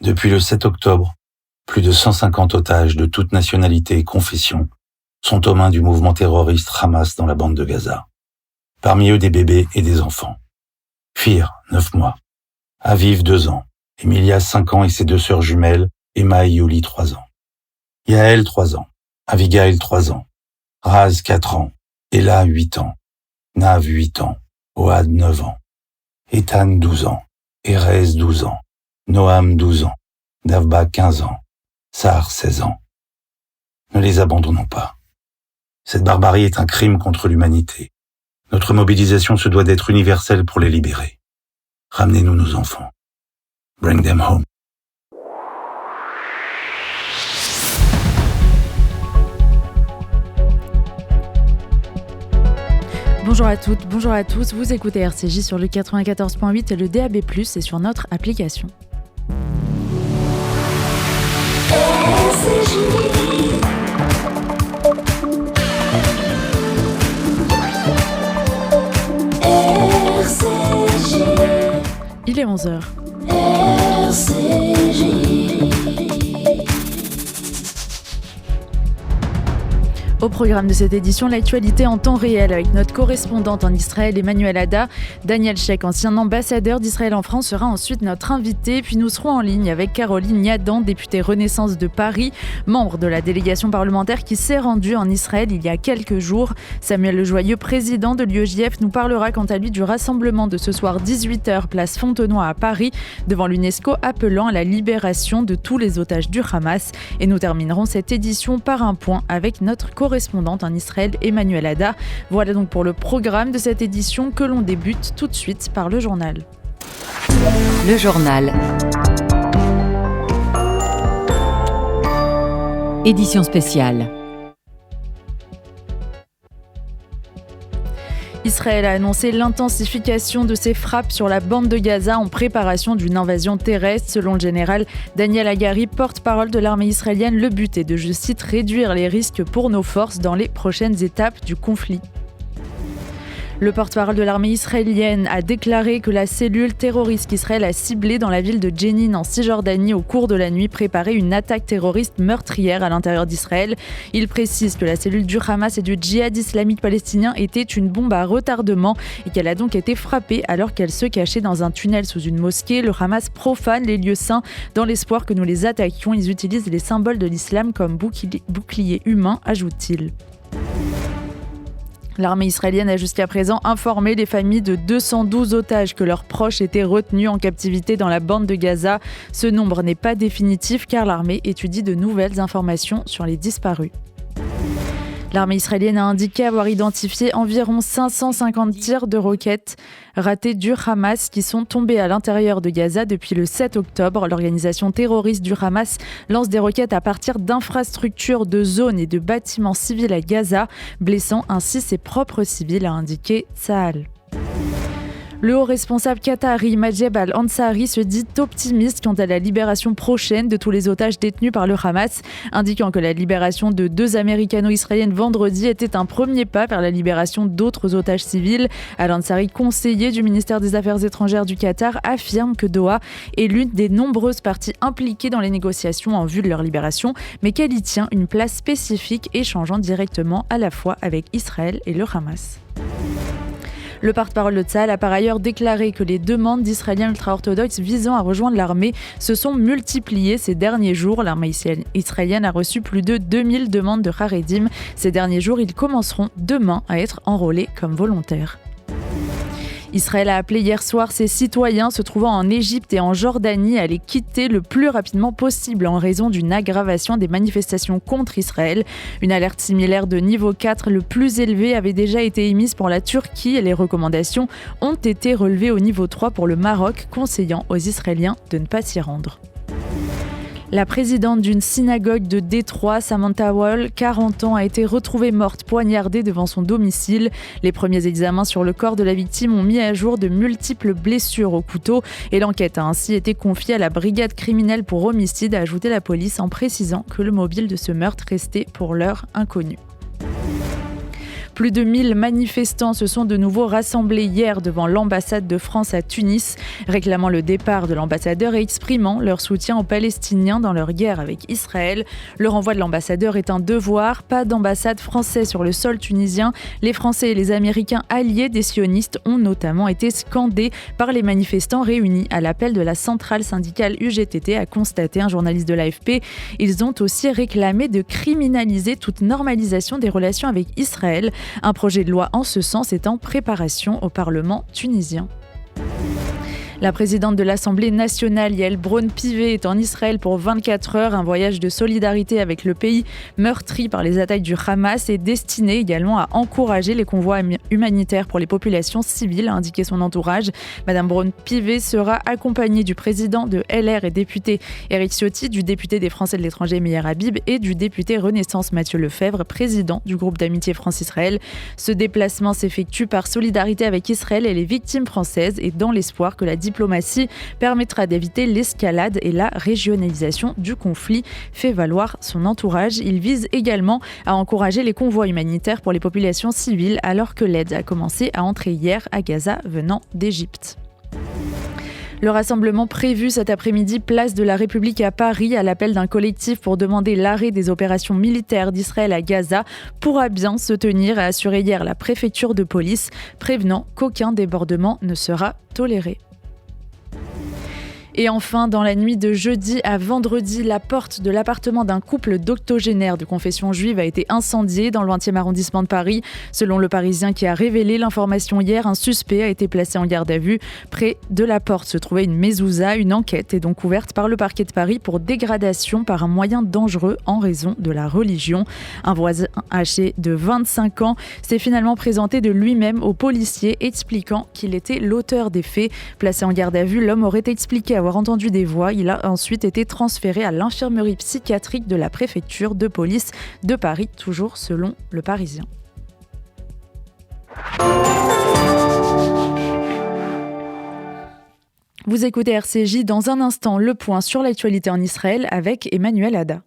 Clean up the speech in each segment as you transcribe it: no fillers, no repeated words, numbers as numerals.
Depuis le 7 octobre, plus de 150 otages de toute nationalité et confession sont aux mains du mouvement terroriste Hamas dans la bande de Gaza. Parmi eux des bébés et des enfants. Fir, 9 mois. Aviv, 2 ans. Emilia, 5 ans et ses 2 sœurs jumelles, Emma et Yuli, 3 ans. Yael, 3 ans. Avigail, 3 ans. Raz, 4 ans. Ella, 8 ans. Nav, 8 ans. Ohad, 9 ans. Ethan, 12 ans. Erez, 12 ans. Noam, 12 ans. Davba, 15 ans. Sar, 16 ans. Ne les abandonnons pas. Cette barbarie est un crime contre l'humanité. Notre mobilisation se doit d'être universelle pour les libérer. Ramenez-nous nos enfants. Bring them home. Bonjour à toutes, bonjour à tous, vous écoutez RCJ sur le 94.8 et le DAB+, et sur notre application. Il est 11h. Au programme de cette édition, l'actualité en temps réel avec notre correspondante en Israël, Emmanuel Ada. Daniel Sheikh, ancien ambassadeur d'Israël en France, sera ensuite notre invité. Puis nous serons en ligne avec Caroline Niadan, députée Renaissance de Paris, membre de la délégation parlementaire qui s'est rendue en Israël il y a quelques jours. Samuel Lejoyeux, président de l'UEJF, nous parlera quant à lui du rassemblement de ce soir 18h, place Fontenoy à Paris, devant l'UNESCO, appelant à la libération de tous les otages du Hamas. Et nous terminerons cette édition par un point avec notre correspondante en Israël, Emmanuel Ada. Voilà donc pour le programme de cette édition que l'on débute tout de suite par le journal. Le journal. Édition spéciale. Israël a annoncé l'intensification de ses frappes sur la bande de Gaza en préparation d'une invasion terrestre. Selon le général Daniel Hagari, porte-parole de l'armée israélienne, le but est de, je cite, réduire les risques pour nos forces dans les prochaines étapes du conflit. Le porte-parole de l'armée israélienne a déclaré que la cellule terroriste qu'Israël a ciblée dans la ville de Jenin en Cisjordanie au cours de la nuit préparait une attaque terroriste meurtrière à l'intérieur d'Israël. Il précise que la cellule du Hamas et du djihad islamique palestinien était une bombe à retardement et qu'elle a donc été frappée alors qu'elle se cachait dans un tunnel sous une mosquée. Le Hamas profane les lieux saints dans l'espoir que nous les attaquions. Ils utilisent les symboles de l'islam comme bouclier humain, ajoute-t-il. L'armée israélienne a jusqu'à présent informé les familles de 212 otages que leurs proches étaient retenus en captivité dans la bande de Gaza. Ce nombre n'est pas définitif car l'armée étudie de nouvelles informations sur les disparus. L'armée israélienne a indiqué avoir identifié environ 550 tirs de roquettes ratés du Hamas qui sont tombés à l'intérieur de Gaza depuis le 7 octobre. L'organisation terroriste du Hamas lance des roquettes à partir d'infrastructures, de zones et de bâtiments civils à Gaza, blessant ainsi ses propres civils, a indiqué Tsahal. Le haut responsable qatari Majed al-Ansari se dit optimiste quant à la libération prochaine de tous les otages détenus par le Hamas, indiquant que la libération de 2 américano-israéliennes vendredi était un premier pas vers la libération d'autres otages civils. Al-Ansari, conseiller du ministère des Affaires étrangères du Qatar, affirme que Doha est l'une des nombreuses parties impliquées dans les négociations en vue de leur libération, mais qu'elle y tient une place spécifique, échangeant directement à la fois avec Israël et le Hamas. Le porte-parole de Tsahal a par ailleurs déclaré que les demandes d'Israéliens ultra-orthodoxes visant à rejoindre l'armée se sont multipliées ces derniers jours. L'armée israélienne a reçu plus de 2000 demandes de Haredim. Ces derniers jours, ils commenceront demain à être enrôlés comme volontaires. Israël a appelé hier soir ses citoyens se trouvant en Égypte et en Jordanie à les quitter le plus rapidement possible en raison d'une aggravation des manifestations contre Israël. Une alerte similaire de niveau 4, le plus élevé, avait déjà été émise pour la Turquie et les recommandations ont été relevées au niveau 3 pour le Maroc, conseillant aux Israéliens de ne pas s'y rendre. La présidente d'une synagogue de Détroit, Samantha Wall, 40 ans, a été retrouvée morte poignardée devant son domicile. Les premiers examens sur le corps de la victime ont mis à jour de multiples blessures au couteau et l'enquête a ainsi été confiée à la brigade criminelle pour homicide, a ajouté la police en précisant que le mobile de ce meurtre restait pour l'heure inconnu. Plus de 1000 manifestants se sont de nouveau rassemblés hier devant l'ambassade de France à Tunis, réclamant le départ de l'ambassadeur et exprimant leur soutien aux Palestiniens dans leur guerre avec Israël. Le renvoi de l'ambassadeur est un devoir, pas d'ambassade française sur le sol tunisien. Les Français et les Américains alliés des sionistes ont notamment été scandés par les manifestants réunis à l'appel de la centrale syndicale UGTT, a constaté un journaliste de l'AFP. Ils ont aussi réclamé de criminaliser toute normalisation des relations avec Israël. Un projet de loi en ce sens est en préparation au Parlement tunisien. La présidente de l'Assemblée nationale, Yael Braun-Pivet, est en Israël pour 24 heures. Un voyage de solidarité avec le pays meurtri par les attaques du Hamas est destiné également à encourager les convois humanitaires pour les populations civiles, a indiqué son entourage. Madame Braun-Pivet sera accompagnée du président de LR et député Éric Ciotti, du député des Français de l'étranger Meir Habib et du député Renaissance Mathieu Lefebvre, président du groupe d'amitié France-Israël. Ce déplacement s'effectue par solidarité avec Israël et les victimes françaises et dans l'espoir que la diplomatie permettra d'éviter l'escalade et la régionalisation du conflit, fait valoir son entourage. Il vise également à encourager les convois humanitaires pour les populations civiles alors que l'aide a commencé à entrer hier à Gaza venant d'Égypte. Le rassemblement prévu cet après-midi, place de la République à Paris, à l'appel d'un collectif pour demander l'arrêt des opérations militaires d'Israël à Gaza, pourra bien se tenir, a assuré hier la préfecture de police, prévenant qu'aucun débordement ne sera toléré. Et enfin, dans la nuit de jeudi à vendredi, la porte de l'appartement d'un couple d'octogénaires de confession juive a été incendiée dans le 20e arrondissement de Paris. Selon Le Parisien qui a révélé l'information hier, un suspect a été placé en garde à vue. Près de la porte se trouvait une mezouza. Une enquête est donc ouverte par le parquet de Paris pour dégradation par un moyen dangereux en raison de la religion. Un voisin âgé de 25 ans s'est finalement présenté de lui-même aux policiers, expliquant qu'il était l'auteur des faits. Placé en garde à vue, l'homme aurait expliqué avoir entendu des voix. Il a ensuite été transféré à l'infirmerie psychiatrique de la préfecture de police de Paris, toujours selon Le Parisien. Vous écoutez RCJ, dans un instant le point sur l'actualité en Israël avec Emmanuel Ada.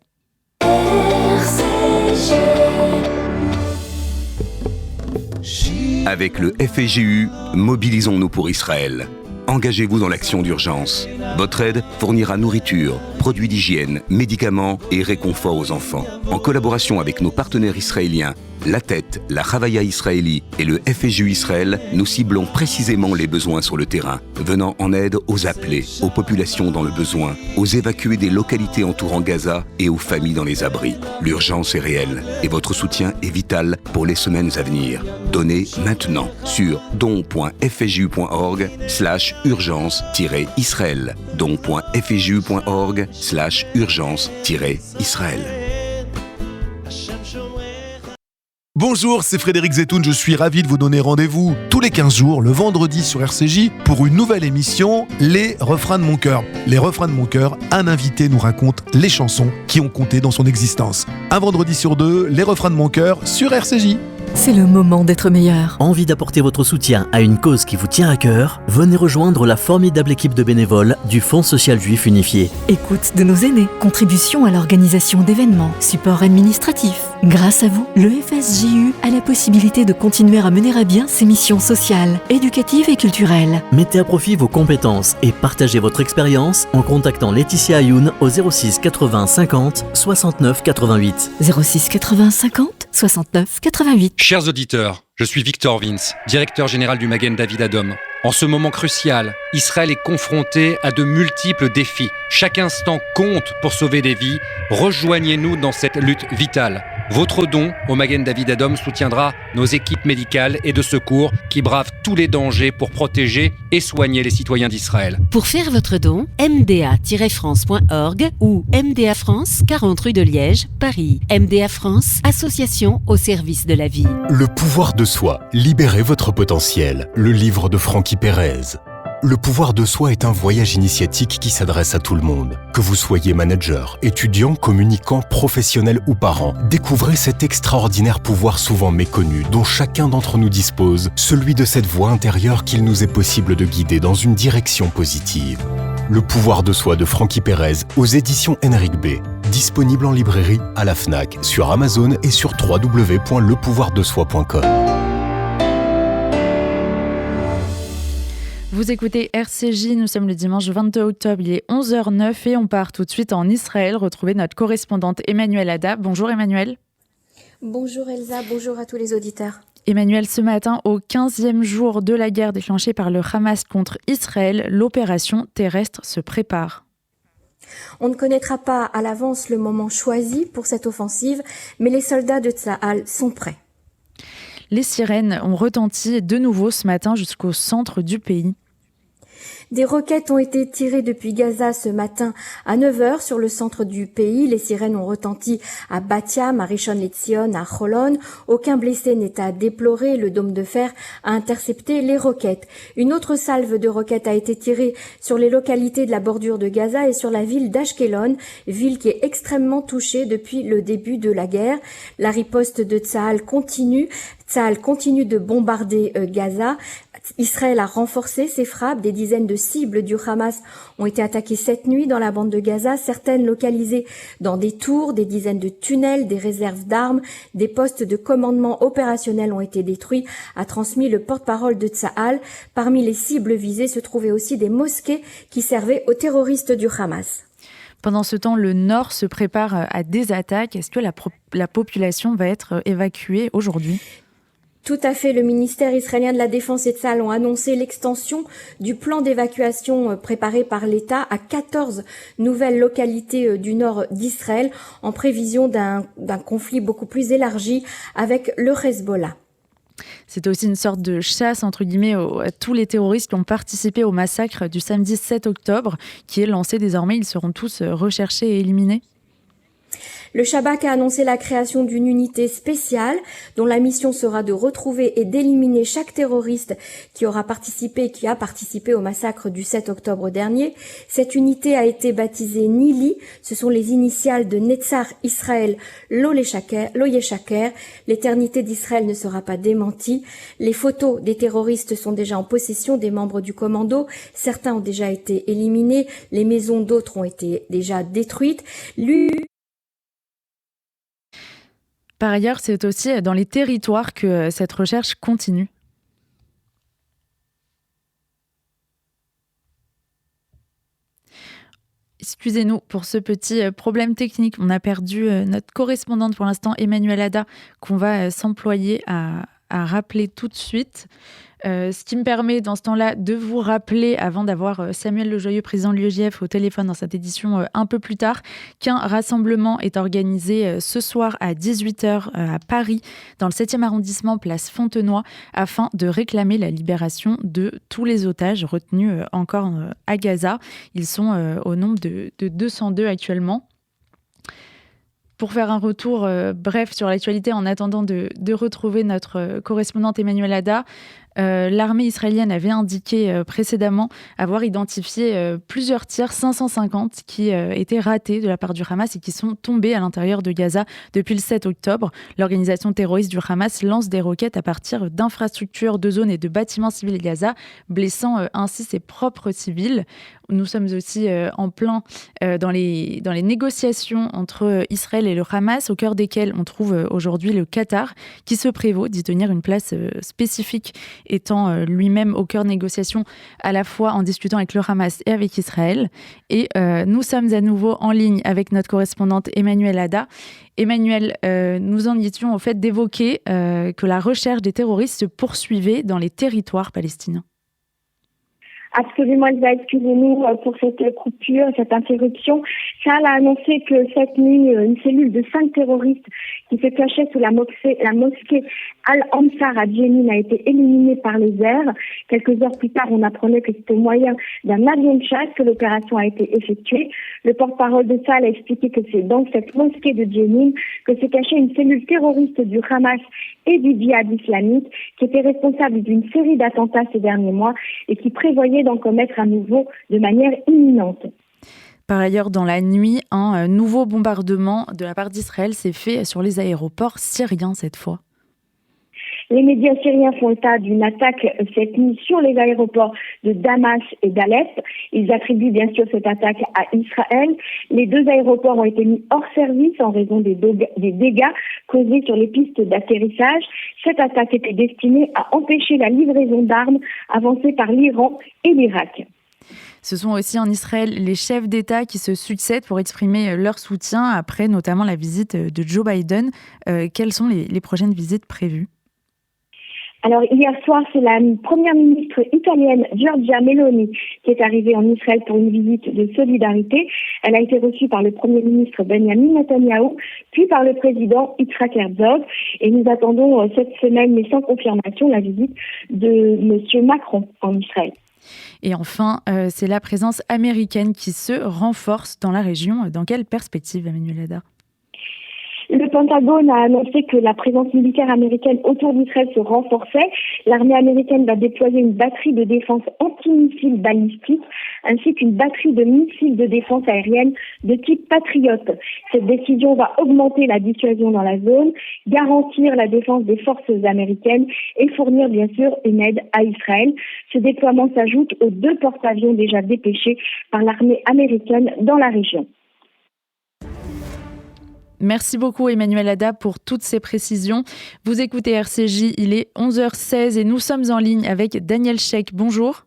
Avec le FJU, mobilisons-nous pour Israël. Engagez-vous dans l'action d'urgence. Votre aide fournira nourriture, produits d'hygiène, médicaments et réconfort aux enfants. En collaboration avec nos partenaires israéliens, La Tête, la Chavaya Israéli et le FJU Israël, nous ciblons précisément les besoins sur le terrain, venant en aide aux appelés, aux populations dans le besoin, aux évacués des localités entourant Gaza et aux familles dans les abris. L'urgence est réelle et votre soutien est vital pour les semaines à venir. Donnez maintenant sur don.fju.org/urgence-israël. don.fju.org/urgence-israël. Bonjour, c'est Frédéric Zetoun, je suis ravi de vous donner rendez-vous tous les 15 jours, le vendredi sur RCJ, pour une nouvelle émission, Les Refrains de mon cœur. Les Refrains de mon cœur, un invité nous raconte les chansons qui ont compté dans son existence. Un vendredi sur deux, Les Refrains de mon cœur sur RCJ. C'est le moment d'être meilleur. Envie d'apporter votre soutien à une cause qui vous tient à cœur? Venez rejoindre la formidable équipe de bénévoles du Fonds social juif unifié. Écoute de nos aînés, contribution à l'organisation d'événements, support administratif. Grâce à vous, le FSJU a la possibilité de continuer à mener à bien ses missions sociales, éducatives et culturelles. Mettez à profit vos compétences et partagez votre expérience en contactant Laetitia Ayoun au 06 80 50 69 88. 06 80 50 69 88. Chers auditeurs, je suis Victor Vince, directeur général du Magen David Adom. En ce moment crucial, Israël est confronté à de multiples défis. Chaque instant compte pour sauver des vies. Rejoignez-nous dans cette lutte vitale. Votre don au Magen David Adom soutiendra nos équipes médicales et de secours qui bravent tous les dangers pour protéger et soigner les citoyens d'Israël. Pour faire votre don, mda-france.org ou MDA France, 40 rue de Liège, Paris. MDA France, association au service de la vie. Le pouvoir de soi, libérez votre potentiel. Le livre de Francky Perez. Le pouvoir de soi est un voyage initiatique qui s'adresse à tout le monde. Que vous soyez manager, étudiant, communicant, professionnel ou parent, découvrez cet extraordinaire pouvoir souvent méconnu dont chacun d'entre nous dispose, celui de cette voix intérieure qu'il nous est possible de guider dans une direction positive. Le pouvoir de soi de Francky Perez aux éditions Henrik B. Disponible en librairie, à la Fnac, sur Amazon et sur www.lepouvoirdesoi.com. Vous écoutez RCJ, nous sommes le dimanche 22 octobre, il est 11h09 et on part tout de suite en Israël retrouver notre correspondante Emmanuelle Ada. Bonjour Emmanuelle. Bonjour Elsa, bonjour à tous les auditeurs. Emmanuelle, ce matin, au 15e jour de la guerre déclenchée par le Hamas contre Israël, l'opération terrestre se prépare. On ne connaîtra pas à l'avance le moment choisi pour cette offensive, mais les soldats de Tsahal sont prêts. Les sirènes ont retenti de nouveau ce matin jusqu'au centre du pays. Des roquettes ont été tirées depuis Gaza ce matin à 9h sur le centre du pays. Les sirènes ont retenti à Bat Yam, à Rishon LeZion, à Holon. Aucun blessé n'est à déplorer. Le dôme de fer a intercepté les roquettes. Une autre salve de roquettes a été tirée sur les localités de la bordure de Gaza et sur la ville d'Ashkelon, ville qui est extrêmement touchée depuis le début de la guerre. La riposte de Tsahal continue. Tsahal continue de bombarder Gaza. Israël a renforcé ses frappes. Des dizaines de cibles du Hamas ont été attaquées cette nuit dans la bande de Gaza, certaines localisées dans des tours, des dizaines de tunnels, des réserves d'armes, des postes de commandement opérationnels ont été détruits, a transmis le porte-parole de Tsahal. Parmi les cibles visées se trouvaient aussi des mosquées qui servaient aux terroristes du Hamas. Pendant ce temps, le Nord se prépare à des attaques. Est-ce que la population va être évacuée aujourd'hui ? Tout à fait. Le ministère israélien de la Défense et de Tsahal ont annoncé l'extension du plan d'évacuation préparé par l'État à 14 nouvelles localités du nord d'Israël en prévision d'un conflit beaucoup plus élargi avec le Hezbollah. C'est aussi une sorte de chasse, entre guillemets, à tous les terroristes qui ont participé au massacre du samedi 7 octobre, qui est lancé désormais. Ils seront tous recherchés et éliminés. Le Shabak a annoncé la création d'une unité spéciale dont la mission sera de retrouver et d'éliminer chaque terroriste qui a participé au massacre du 7 octobre dernier. Cette unité a été baptisée Nili. Ce sont les initiales de Netzar Israël Lo Yeshaker. L'éternité d'Israël ne sera pas démentie. Les photos des terroristes sont déjà en possession des membres du commando. Certains ont déjà été éliminés. Les maisons d'autres ont été déjà détruites. Par ailleurs, c'est aussi dans les territoires que cette recherche continue. Excusez-nous pour ce petit problème technique. On a perdu notre correspondante pour l'instant, Emmanuelle Ada, qu'on va s'employer à rappeler tout de suite. Ce qui me permet dans ce temps-là de vous rappeler, avant d'avoir Samuel Lejoyeux, président de l'UEJF, au téléphone dans cette édition un peu plus tard, qu'un rassemblement est organisé ce soir à 18h à Paris, dans le 7e arrondissement, place Fontenoy, afin de réclamer la libération de tous les otages retenus encore à Gaza. Ils sont au nombre de 202 actuellement. Pour faire un retour bref sur l'actualité, en attendant de retrouver notre correspondante Emmanuelle Ada, l'armée israélienne avait indiqué précédemment avoir identifié plusieurs tirs, 550, qui étaient ratés de la part du Hamas et qui sont tombés à l'intérieur de Gaza depuis le 7 octobre. L'organisation terroriste du Hamas lance des roquettes à partir d'infrastructures, de zones et de bâtiments civils Gaza, blessant ainsi ses propres civils. Nous sommes aussi en plein dans les négociations entre Israël et le Hamas, au cœur desquelles on trouve aujourd'hui le Qatar, qui se prévaut d'y tenir une place spécifique, étant lui-même au cœur de négociations, à la fois en discutant avec le Hamas et avec Israël. Et nous sommes à nouveau en ligne avec notre correspondante Emmanuelle Ada. Emmanuelle, nous en étions au fait d'évoquer que la recherche des terroristes se poursuivait dans les territoires palestiniens. Absolument, Elsa, excusez-nous pour cette coupure, cette interruption. Tsahal a annoncé que cette nuit, une cellule de 5 terroristes qui se cachait sous la mosquée Al-Ansar à Jenin a été éliminée par les airs. Quelques heures plus tard, on apprenait que c'était au moyen d'un avion de chasse que l'opération a été effectuée. Le porte-parole de Tsahal a expliqué que c'est dans cette mosquée de Jenin que se cachait une cellule terroriste du Hamas et du djihad islamique qui était responsable d'une série d'attentats ces derniers mois et qui prévoyait d'en commettre à nouveau de manière imminente. Par ailleurs, dans la nuit, un nouveau bombardement de la part d'Israël s'est fait sur les aéroports syriens cette fois. Les médias syriens font état d'une attaque cette nuit sur les aéroports de Damas et d'Alep. Ils attribuent bien sûr cette attaque à Israël. Les 2 aéroports ont été mis hors service en raison des dégâts causés sur les pistes d'atterrissage. Cette attaque était destinée à empêcher la livraison d'armes avancée par l'Iran et l'Irak. Ce sont aussi en Israël les chefs d'État qui se succèdent pour exprimer leur soutien après notamment la visite de Joe Biden. Quelles sont les prochaines visites prévues ? Alors, hier soir, c'est la première ministre italienne, Giorgia Meloni, qui est arrivée en Israël pour une visite de solidarité. Elle a été reçue par le Premier ministre Benjamin Netanyahou, puis par le président Yitzhak Herzog. Et nous attendons cette semaine, mais sans confirmation, la visite de M. Macron en Israël. Et enfin, c'est la présence américaine qui se renforce dans la région. Dans quelle perspective, Emmanuel Hadar ? Le Pentagone a annoncé que la présence militaire américaine autour d'Israël se renforçait. L'armée américaine va déployer une batterie de défense anti-missiles balistiques ainsi qu'une batterie de missiles de défense aérienne de type Patriot. Cette décision va augmenter la dissuasion dans la zone, garantir la défense des forces américaines et fournir bien sûr une aide à Israël. Ce déploiement s'ajoute aux 2 porte-avions déjà dépêchés par l'armée américaine dans la région. Merci beaucoup Emmanuel Hadar pour toutes ces précisions. Vous écoutez RCJ, il est 11h16 et nous sommes en ligne avec Daniel Sheikh. Bonjour.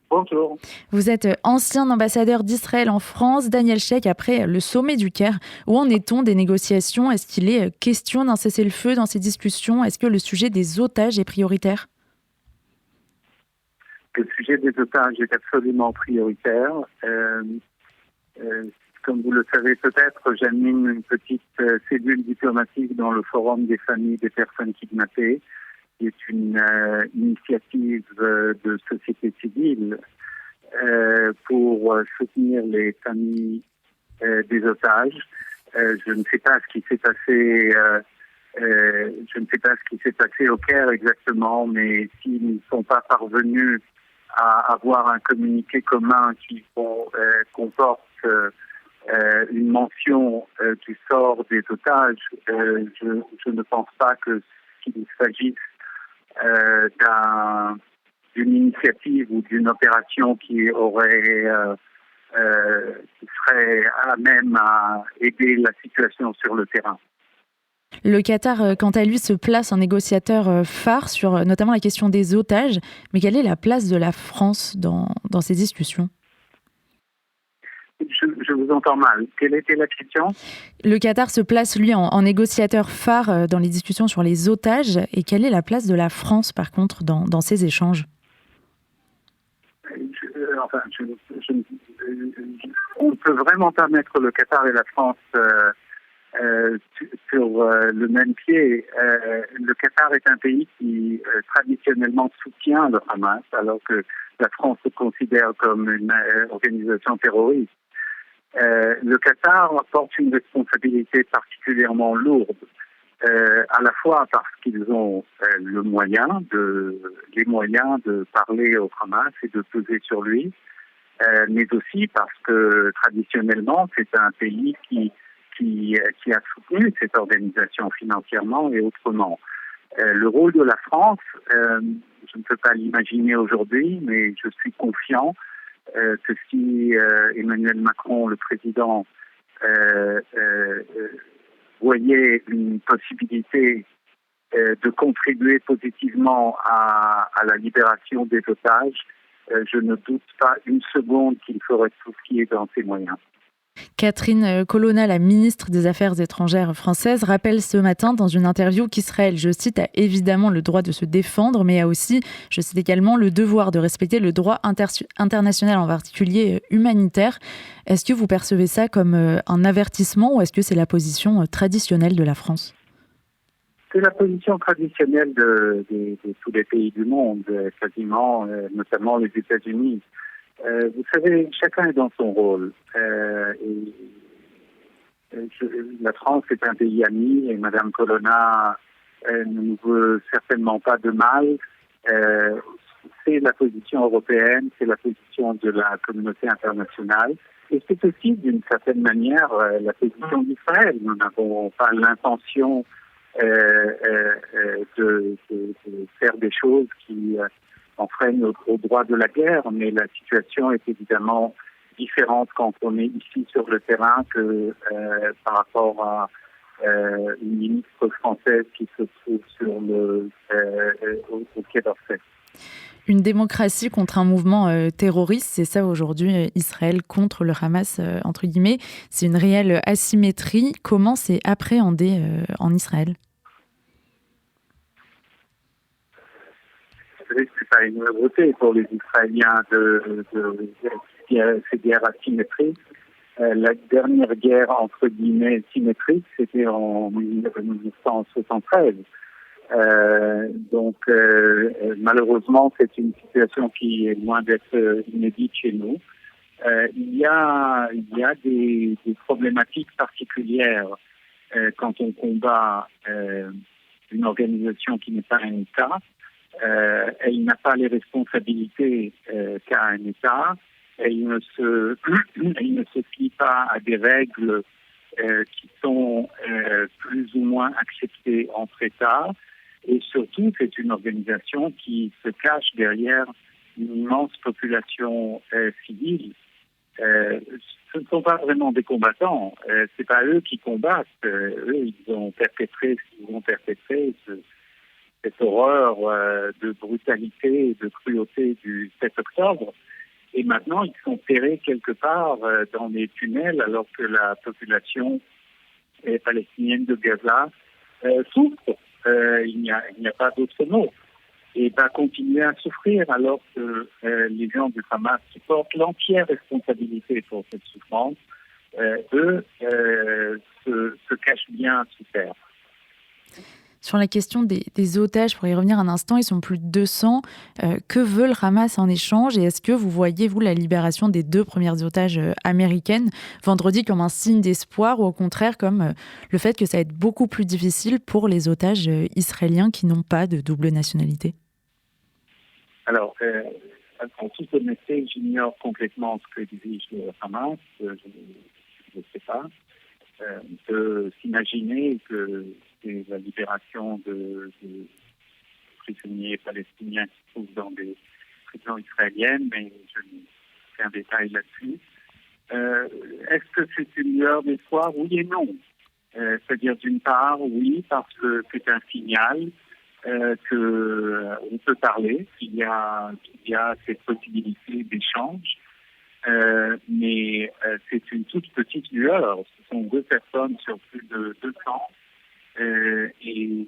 Bonjour. Vous êtes ancien ambassadeur d'Israël en France. Daniel Sheikh, après le sommet du Caire, où en est-on des négociations ? Est-ce qu'il est question d'un cessez-le-feu dans ces discussions ? Est-ce que le sujet des otages est prioritaire ? Le sujet des otages est absolument prioritaire. Comme vous le savez peut-être, j'anime une petite cellule diplomatique dans le Forum des familles des personnes kidnappées, qui est une initiative de société civile pour soutenir les familles des otages. Je ne sais pas ce qui s'est passé. Je ne sais pas ce qui s'est passé au Caire exactement, mais s'ils ne sont pas parvenus à avoir un communiqué commun qui comporte une mention du sort des otages, je ne pense pas qu'il s'agisse d'une initiative ou d'une opération qui serait à même à aider la situation sur le terrain. Le Qatar, quant à lui, se place en négociateur phare sur notamment la question des otages. Mais quelle est la place de la France dans ces discussions ? Je vous entends mal. Quelle était la question ? Le Qatar se place, lui, en négociateur phare dans les discussions sur les otages. Et quelle est la place de la France, par contre, dans ces échanges ? On ne peut vraiment pas mettre le Qatar et la France sur le même pied. Le Qatar est un pays qui traditionnellement soutient le Hamas, alors que la France se considère comme une organisation terroriste. Le Qatar porte une responsabilité particulièrement lourde, à la fois parce qu'ils ont les moyens de parler au Hamas et de peser sur lui, mais aussi parce que traditionnellement c'est un pays qui a soutenu cette organisation financièrement et autrement. Le rôle de la France, je ne peux pas l'imaginer aujourd'hui, mais je suis confiant que si Emmanuel Macron, le président, voyait une possibilité de contribuer positivement à la libération des otages, je ne doute pas une seconde qu'il ferait tout ce qui est dans ses moyens. Catherine Colonna, la ministre des Affaires étrangères française, rappelle ce matin dans une interview qu'Israël, je cite, a évidemment le droit de se défendre, mais a aussi, je cite également, le devoir de respecter le droit international, en particulier humanitaire. Est-ce que vous percevez ça comme un avertissement ou est-ce que c'est la position traditionnelle de la France ? C'est la position traditionnelle de tous les pays du monde, quasiment, notamment les États-Unis. Vous savez, chacun est dans son rôle. La France est un pays ami et Mme Colonna ne nous veut certainement pas de mal. C'est la position européenne, c'est la position de la communauté internationale et c'est aussi d'une certaine manière la position d'Israël. Nous n'avons pas l'intention de faire des choses qui enfreignent au droit de la guerre, mais la situation est évidemment différente quand on est ici sur le terrain que par rapport à une ministre française qui se trouve au Quai d'Orsay. Une démocratie contre un mouvement terroriste, c'est ça aujourd'hui Israël contre le Hamas, entre guillemets. C'est une réelle asymétrie. Comment c'est appréhendé en Israël ? C'est pas une nouveauté pour les Israéliens de ces guerres asymétriques. La dernière guerre, entre guillemets, symétrique, c'était en 1973. Malheureusement, c'est une situation qui est loin d'être inédite chez nous. Il y a des problématiques particulières quand on combat une organisation qui n'est pas un État. Elle n'a pas les responsabilités qu'a un État. Elle ne se plie pas à des règles qui sont plus ou moins acceptées entre États. Et surtout, c'est une organisation qui se cache derrière une immense population civile. Ce ne sont pas vraiment des combattants. C'est pas eux qui combattent. Eux, ils ont perpétré ce qu'ils ont perpétré, cette horreur de brutalité et de cruauté du 7 octobre. Et maintenant, ils sont terrés quelque part dans les tunnels alors que la population palestinienne de Gaza souffre. Il n'y a pas d'autre mot. Et va continuer à souffrir alors que les gens du Hamas qui portent l'entière responsabilité pour cette souffrance, eux se cachent bien sous terre. Sur la question des otages, pour y revenir un instant, ils sont plus de 200. Que veut le Hamas en échange ? Et est-ce que vous voyez, vous, la libération des 2 premières otages américaines vendredi comme un signe d'espoir ou au contraire comme le fait que ça va être beaucoup plus difficile pour les otages israéliens qui n'ont pas de double nationalité ? Alors, en toute honnêteté, j'ignore complètement ce que dirige le Hamas. Je ne sais pas. On peut s'imaginer que c'est la libération de prisonniers palestiniens qui se trouvent dans des prisons israéliennes, mais je n'ai aucun détail là-dessus. Est-ce que c'est une lueur d'espoir ? Oui et non. C'est-à-dire, d'une part, oui, parce que c'est un signal qu'on peut parler, qu'il y a cette possibilité d'échange. Mais c'est une toute petite lueur. Ce sont 2 personnes sur plus de 200 et il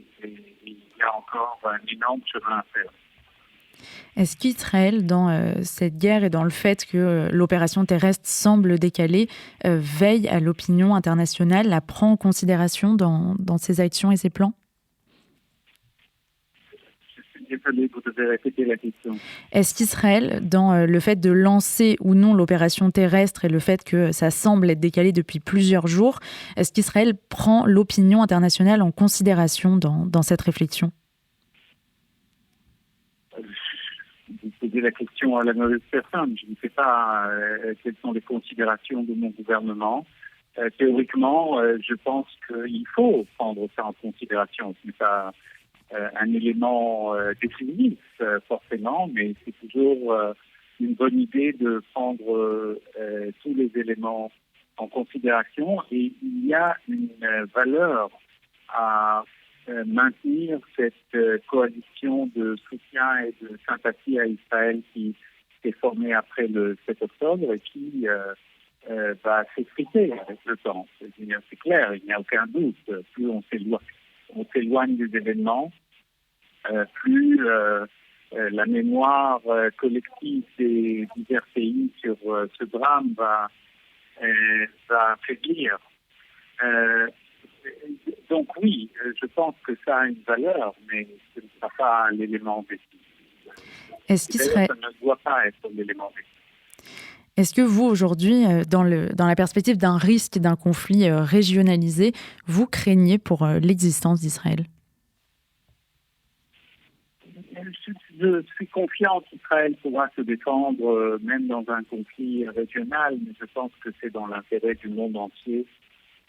y a encore un énorme chemin à faire. Est-ce qu'Israël, dans cette guerre et dans le fait que l'opération terrestre semble décalée, veille à l'opinion internationale, la prend en considération dans ses actions et ses plans ? Désolé, vous devez répéter la question. Est-ce qu'Israël, dans le fait de lancer ou non l'opération terrestre et le fait que ça semble être décalé depuis plusieurs jours, est-ce qu'Israël prend l'opinion internationale en considération dans cette réflexion ? Vous posez la question à la mauvaise personne. Je ne sais pas quelles sont les considérations de mon gouvernement. Théoriquement, je pense qu'il faut prendre ça en considération. Ce n'est pas un élément décisif, forcément, mais c'est toujours une bonne idée de prendre tous les éléments en considération. Et il y a une valeur à maintenir cette coalition de soutien et de sympathie à Israël qui s'est formée après le 7 octobre et qui va s'effriter avec le temps. C'est clair, il n'y a aucun doute. Plus on s'éloigne des événements, plus la mémoire collective des divers pays sur ce drame va faiblir. Donc oui, je pense que ça a une valeur, mais ce ne sera pas l'élément décisif. Ça ne doit pas être l'élément décisif. Est-ce que vous, aujourd'hui, dans la perspective d'un risque d'un conflit régionalisé, vous craignez pour l'existence d'Israël ? Je suis confiant qu'Israël pourra se défendre même dans un conflit régional, mais je pense que c'est dans l'intérêt du monde entier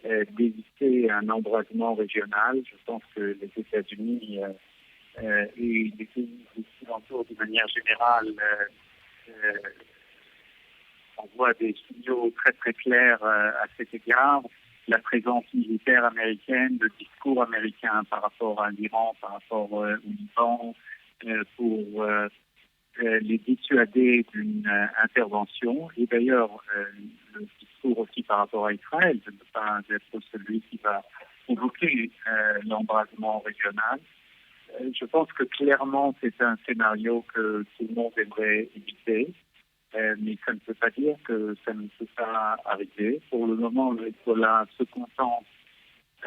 d'éviter un embrasement régional. Je pense que les États-Unis et les pays occidentaux, de manière générale, envoient des signaux très très clairs à cet égard. La présence militaire américaine, le discours américain par rapport à l'Iran, par rapport au Liban, pour les dissuader d'une intervention. Et d'ailleurs, le discours aussi par rapport à Israël, de ne pas être celui qui va provoquer l'embrasement régional. Je pense que clairement, c'est un scénario que tout le monde aimerait éviter. Mais ça ne peut pas dire que ça ne peut pas arriver. Pour le moment, le Hezbollah se contente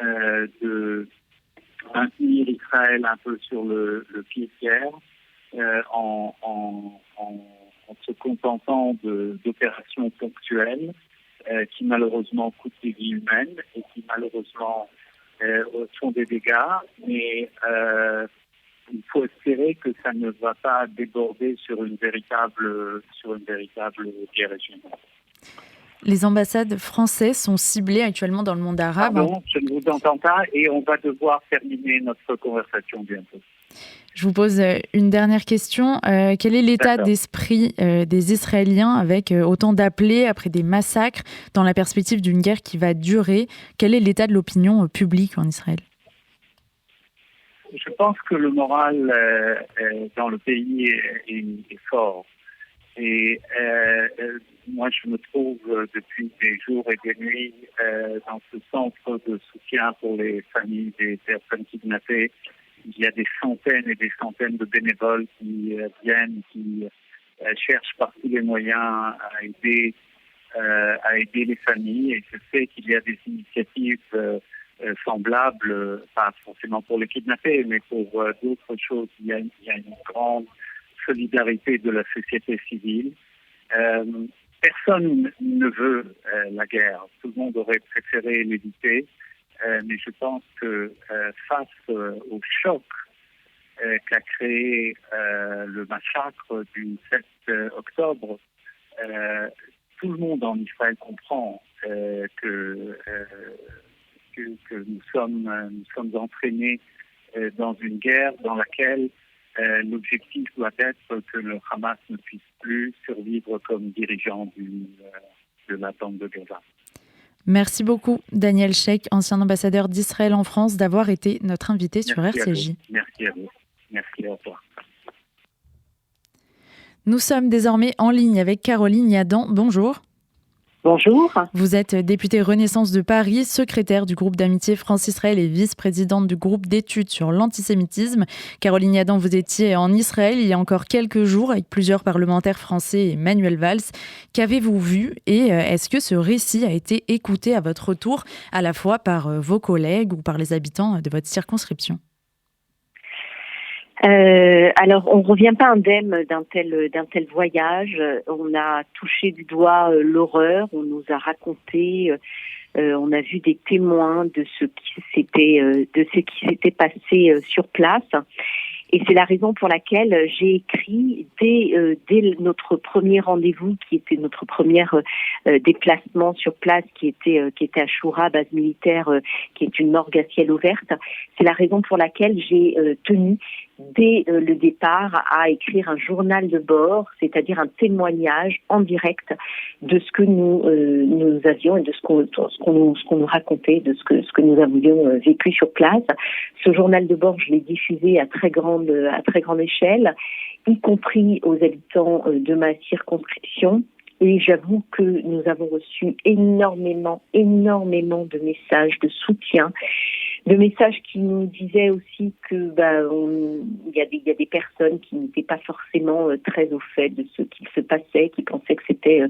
de maintenir Israël un peu sur le pied de guerre en se contentant d'opérations ponctuelles qui malheureusement coûtent des vies humaines et qui malheureusement font des dégâts. Mais il faut espérer que ça ne va pas déborder sur une véritable guerre régionale. Les ambassades françaises sont ciblées actuellement dans le monde arabe. Pardon, je ne vous entends pas et on va devoir terminer notre conversation bientôt. Je vous pose une dernière question. Quel est l'état d'esprit des Israéliens avec autant d'appelés après des massacres dans la perspective d'une guerre qui va durer? Quel est l'état de l'opinion publique en Israël? Je pense que le moral dans le pays est fort. Et moi, je me trouve depuis des jours et des nuits dans ce centre de soutien pour les familles des personnes kidnappées. Il y a des centaines et des centaines de bénévoles qui viennent, qui cherchent par tous les moyens à aider les familles. Et je sais qu'il y a des initiatives semblables, pas forcément pour les kidnappés, mais pour d'autres choses. Il y a une grande solidarité de la société civile. Personne ne veut la guerre. Tout le monde aurait préféré l'éviter. Mais je pense que face au choc qu'a créé le massacre du 7 octobre, tout le monde en Israël comprend que nous sommes entraînés dans une guerre dans laquelle l'objectif doit être que le Hamas ne puisse plus survivre comme dirigeant de la bande de Gaza. Merci beaucoup, Daniel Sheikh, ancien ambassadeur d'Israël en France, d'avoir été notre invité sur RCJ. Merci à vous. Merci, au revoir. Nous sommes désormais en ligne avec Caroline Yadan. Bonjour. Bonjour. Vous êtes députée Renaissance de Paris, secrétaire du groupe d'amitié France-Israël et vice-présidente du groupe d'études sur l'antisémitisme. Caroline Yadan, vous étiez en Israël il y a encore quelques jours avec plusieurs parlementaires français et Manuel Valls. Qu'avez-vous vu et est-ce que ce récit a été écouté à votre retour à la fois par vos collègues ou par les habitants de votre circonscription ? Alors, on revient pas indemne d'un tel voyage. On a touché du doigt l'horreur. On nous a raconté, on a vu des témoins de ce qui s'était passé sur place. Et c'est la raison pour laquelle j'ai écrit dès notre premier rendez-vous, qui était notre premier déplacement sur place, qui était à Choura, base militaire, qui est une morgue à ciel ouvert. C'est la raison pour laquelle j'ai tenu dès le départ à écrire un journal de bord, c'est-à-dire un témoignage en direct de ce que nous avions et de ce qu'on nous racontait, de ce que nous avions vécu sur place. Ce journal de bord, je l'ai diffusé à très grande échelle, y compris aux habitants de ma circonscription. Et j'avoue que nous avons reçu énormément de messages de soutien, de messages qui nous disaient aussi que il y a des personnes qui n'étaient pas forcément très au fait de ce qu'il se passait, qui pensaient que c'était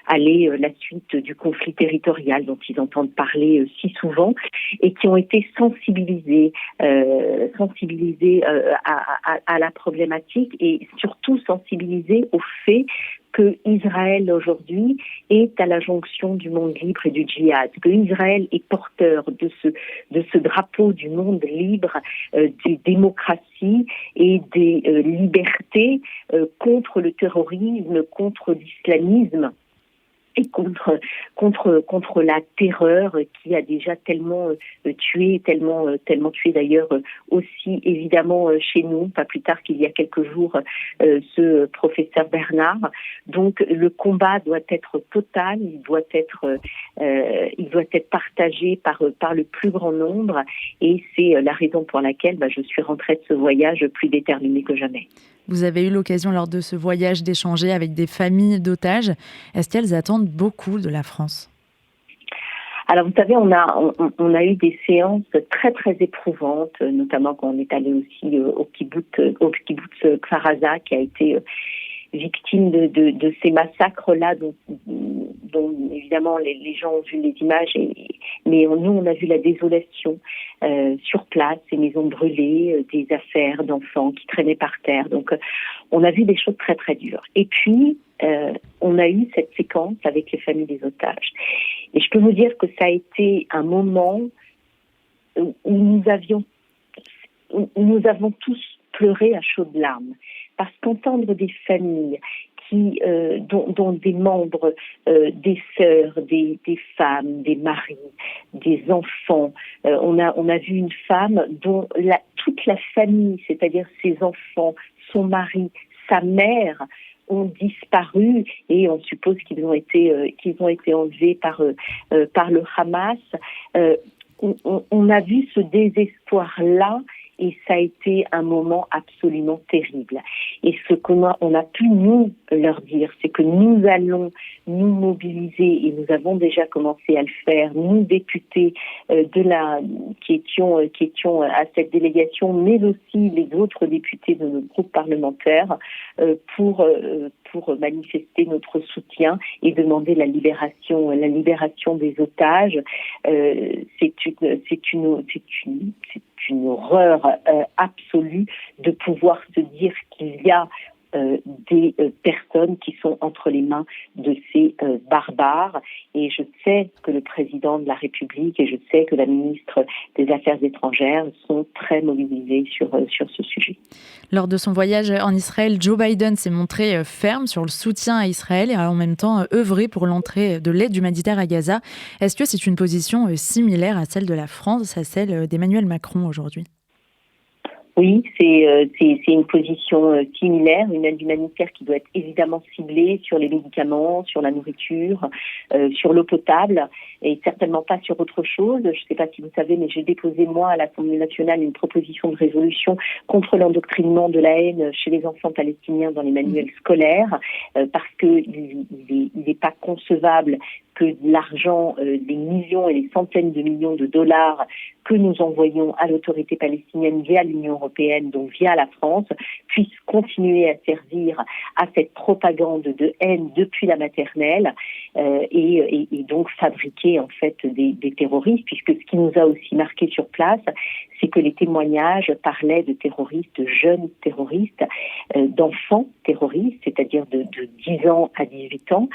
la suite du conflit territorial dont ils entendent parler si souvent, et qui ont été sensibilisés à la problématique et surtout sensibilisés au fait que Israël aujourd'hui est à la jonction du monde libre et du djihad, que Israël est porteur de ce drapeau du monde libre, des démocraties et des libertés contre le terrorisme, contre l'islamisme. et contre la terreur qui a déjà tellement tué d'ailleurs aussi évidemment chez nous, pas plus tard qu'il y a quelques jours, ce professeur Bernard. Donc le combat doit être total, il doit être partagé par le plus grand nombre, et c'est la raison pour laquelle je suis rentrée de ce voyage plus déterminée que jamais. Vous avez eu l'occasion lors de ce voyage d'échanger avec des familles d'otages. Est-ce qu'elles attendent beaucoup de la France ? Alors vous savez, on a eu des séances très très éprouvantes, notamment quand on est allé aussi au kibbutz Kfar Aza, qui a été victime de ces massacres-là, dont évidemment les gens ont vu les images, mais nous on a vu la désolation sur place, ces maisons brûlées, des affaires d'enfants qui traînaient par terre. Donc on a vu des choses très très dures. Et puis on a eu cette séquence avec les familles des otages. Et je peux vous dire que ça a été un moment où nous avons tous pleuré à chaudes larmes. Parce qu'entendre des familles dont des membres, des sœurs, des femmes, des maris, des enfants, on a vu une femme dont toute la famille, c'est-à-dire ses enfants, son mari, sa mère, ont disparu, et on suppose qu'ils ont été enlevés par le Hamas. On a vu ce désespoir-là. Et ça a été un moment absolument terrible. Et ce qu'on a pu nous leur dire, c'est que nous allons nous mobiliser, et nous avons déjà commencé à le faire, nous députés qui étions à cette délégation, mais aussi les autres députés de notre groupe parlementaire, pour manifester notre soutien et demander la libération des otages. C'est une horreur absolue de pouvoir se dire qu'il y a des personnes qui sont entre les mains de ces barbares. Et je sais que le président de la République et je sais que la ministre des Affaires étrangères sont très mobilisés sur ce sujet. Lors de son voyage en Israël, Joe Biden s'est montré ferme sur le soutien à Israël et a en même temps œuvré pour l'entrée de l'aide humanitaire à Gaza. Est-ce que c'est une position similaire à celle de la France, à celle d'Emmanuel Macron aujourd'hui ? Oui, c'est une position similaire, une aide humanitaire qui doit être évidemment ciblée sur les médicaments, sur la nourriture, sur l'eau potable, et certainement pas sur autre chose. Je ne sais pas si vous savez, mais j'ai déposé moi à l'Assemblée nationale une proposition de résolution contre l'endoctrinement de la haine chez les enfants palestiniens dans les manuels scolaires, parce que il n'est pas concevable que l'argent, des millions et des centaines de millions de dollars que nous envoyons à l'autorité palestinienne via l'Union européenne, donc via la France, puisse continuer à servir à cette propagande de haine depuis la maternelle, et donc fabriquer en fait des terroristes, puisque ce qui nous a aussi marqué sur place, c'est que les témoignages parlaient de terroristes, de jeunes terroristes, d'enfants terroristes, c'est-à-dire de 10 ans à 18 ans,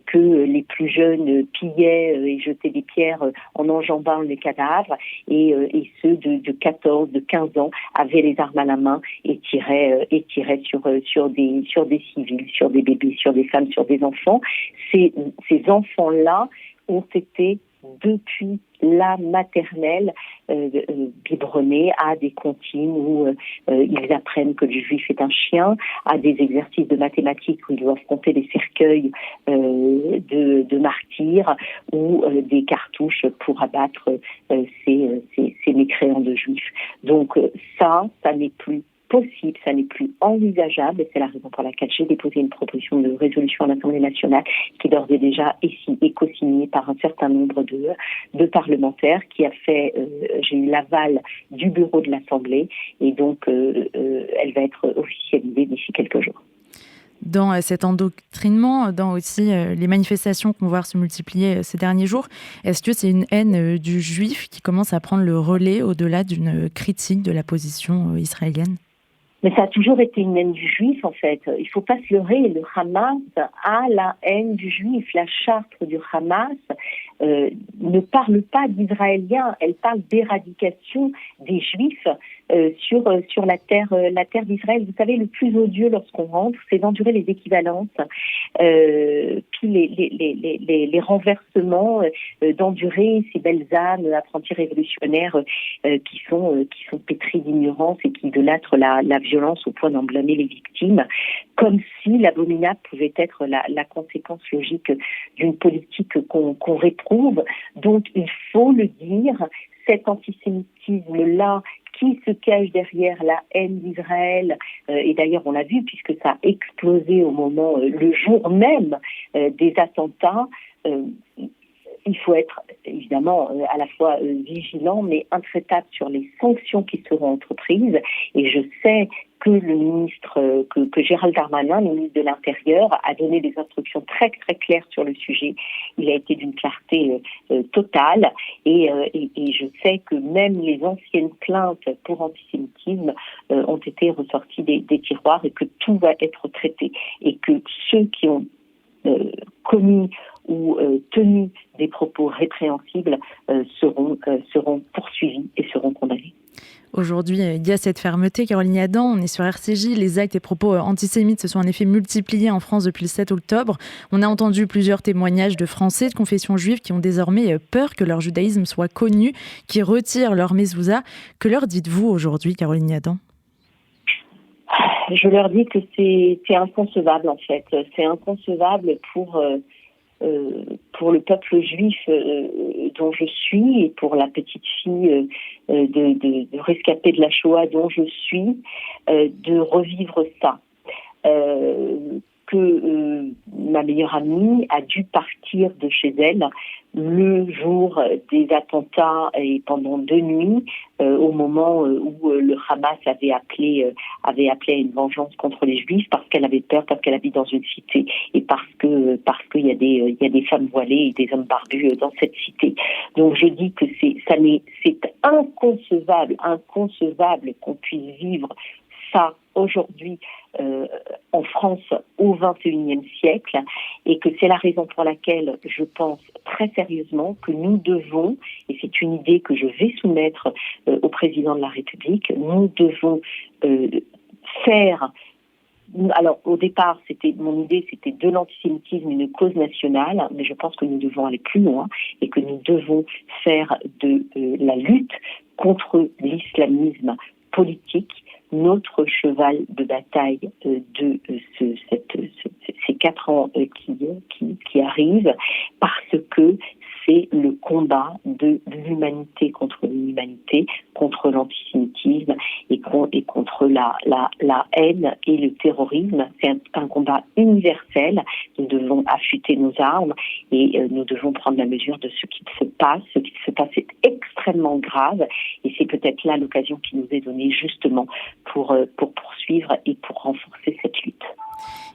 que les plus jeunes pillaient et jetaient des pierres en enjambant les cadavres, et ceux de 14, de 15 ans avaient les armes à la main et tiraient sur des civils, sur des bébés, sur des femmes, sur des enfants. Ces enfants-là ont été depuis la maternelle biberonnés à des comptines où ils apprennent que le juif est un chien, à des exercices de mathématiques où ils doivent compter des cercueils de martyrs, ou des cartouches pour abattre ces mécréants de juifs. Donc ça n'est plus possible, ça n'est plus envisageable, et c'est la raison pour laquelle j'ai déposé une proposition de résolution à l'Assemblée nationale qui d'ores et déjà est co-signée par un certain nombre de parlementaires, qui a fait, j'ai eu l'aval du bureau de l'Assemblée, et donc elle va être officialisée d'ici quelques jours. Dans cet endoctrinement, dans aussi les manifestations qu'on voit se multiplier ces derniers jours, est-ce que c'est une haine du juif qui commence à prendre le relais au-delà d'une critique de la position israélienne ? Mais ça a toujours été une haine du juif, en fait. Il ne faut pas se leurrer. Le Hamas a la haine du juif. La charte du Hamas ne parle pas d'Israéliens, elle parle d'éradication des Juifs sur la terre d'Israël. Vous savez, le plus odieux lorsqu'on rentre, c'est d'endurer les équivalences, puis les renversements, d'endurer ces belles âmes apprentis révolutionnaires qui sont pétris d'ignorance et qui idolâtrent la violence au point d'en blâmer les victimes, comme si l'abominable pouvait être la conséquence logique d'une politique qu'on réprouve. Donc il faut le dire, cet antisémitisme-là qui se cache derrière la haine d'Israël, et d'ailleurs on l'a vu puisque ça a explosé au moment, le jour même des attentats, il faut être évidemment à la fois vigilant mais intraitable sur les sanctions qui seront entreprises. Et je sais que le ministre, que Gérald Darmanin, le ministre de l'Intérieur, a donné des instructions très très claires sur le sujet. Il a été d'une clarté totale et je sais que même les anciennes plaintes pour antisémitisme ont été ressorties des tiroirs et que tout va être traité et que ceux qui ont commis ou tenu des propos répréhensibles seront poursuivis et seront condamnés. Aujourd'hui, il y a cette fermeté. Caroline Yadan, on est sur RCJ. Les actes et propos antisémites se sont en effet multipliés en France depuis le 7 octobre. On a entendu plusieurs témoignages de Français de confession juive qui ont désormais peur que leur judaïsme soit connu, qui retirent leur mezouza. Que leur dites-vous aujourd'hui, Caroline Yadan ? Je leur dis que c'est inconcevable en fait. C'est inconcevable pour le peuple juif dont je suis et pour la petite fille de rescapée de la Shoah dont je suis, de revivre ça. Que ma meilleure amie a dû partir de chez elle le jour des attentats et pendant 2 nuits, au moment où le Hamas avait appelé à une vengeance contre les Juifs parce qu'elle avait peur, parce qu'elle habite dans une cité et parce qu'il y a des femmes voilées et des hommes barbus dans cette cité. Donc je dis que c'est inconcevable qu'on puisse vivre ça aujourd'hui en France au XXIe siècle et que c'est la raison pour laquelle je pense très sérieusement que nous devons, et c'est une idée que je vais soumettre au président de la République, nous devons faire. Alors au départ, mon idée, c'était de l'antisémitisme une cause nationale, mais je pense que nous devons aller plus loin et que nous devons faire de la lutte contre l'islamisme politique notre cheval de bataille de ces 4 ans qui arrivent, parce que c'est le combat de l'humanité contre l'inhumanité, contre l'antisémitisme et contre la haine et le terrorisme. C'est un combat universel. Nous devons affûter nos armes et nous devons prendre la mesure de ce qui se passe. Ce qui se passe est extrêmement grave et c'est peut-être là l'occasion qui nous est donnée justement pour poursuivre et pour renforcer cette lutte.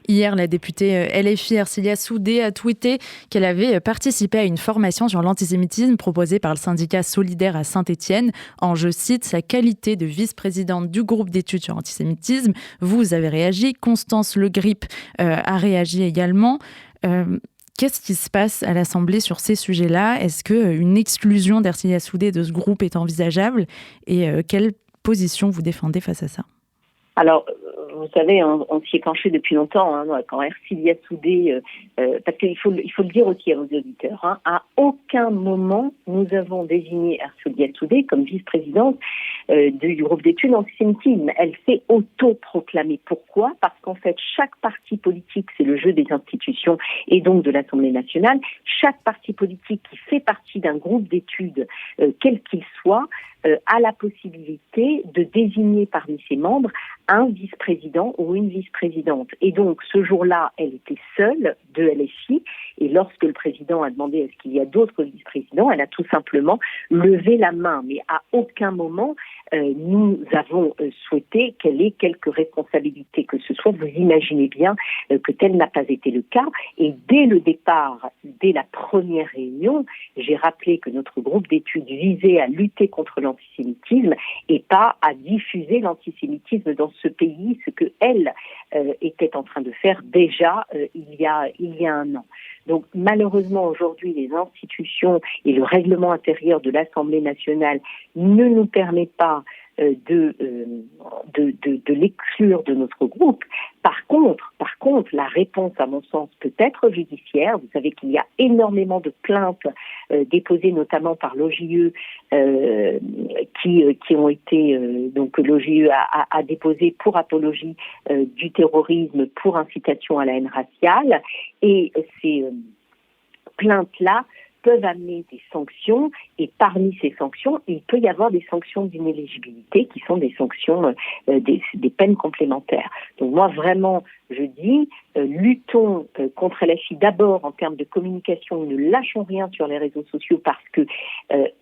Hier, la députée LFI Ercilia Soudé a tweeté qu'elle avait participé à une formation sur l'antisémitisme proposée par le syndicat Solidaire à Saint-Étienne en, je cite, sa qualité de vice-présidente du groupe d'études sur l'antisémitisme. Vous avez réagi, Constance Le Grip a réagi également. Qu'est-ce qui se passe à l'Assemblée sur ces sujets-là ? Est-ce qu'une exclusion d'Ercilia Soudé de ce groupe est envisageable ? Et quelle position vous défendez face à ça ? Alors, vous savez, on s'y est penché depuis longtemps, quand Ercilia Soudé, parce qu'il faut le dire aussi à vos auditeurs, à aucun moment nous avons désigné Ercilia Soudé comme vice-présidente du groupe d'études antisémitisme. Elle s'est autoproclamée. Pourquoi ? Parce qu'en fait, chaque parti politique, c'est le jeu des institutions et donc de l'Assemblée nationale, chaque parti politique qui fait partie d'un groupe d'études, quel qu'il soit, a la possibilité de désigner parmi ses membres un vice-président ou une vice-présidente. Et donc, ce jour-là, elle était seule de LFI. Et lorsque le président a demandé est-ce qu'il y a d'autres vice-présidents, elle a tout simplement levé la main. Mais à aucun moment, nous avons souhaité qu'elle ait quelque responsabilité que ce soit. Vous imaginez bien que tel n'a pas été le cas. Et dès le départ, dès la première réunion, j'ai rappelé que notre groupe d'études visait à lutter contre l'antisémitisme et pas à diffuser l'antisémitisme dans ce pays ce qu'elle était en train de faire déjà il y a un an. Donc malheureusement aujourd'hui les institutions et le règlement intérieur de l'Assemblée nationale ne nous permet pas de l'exclure de notre groupe. Par contre, la réponse, à mon sens, peut être judiciaire. Vous savez qu'il y a énormément de plaintes déposées notamment par l'OJE qui ont été donc l'OJE a déposé pour apologie du terrorisme, pour incitation à la haine raciale, et ces plaintes-là peuvent amener des sanctions, et parmi ces sanctions, il peut y avoir des sanctions d'inéligibilité qui sont des sanctions, des peines complémentaires. Donc moi vraiment, je dis, luttons contre LFI d'abord en termes de communication, ne lâchons rien sur les réseaux sociaux parce que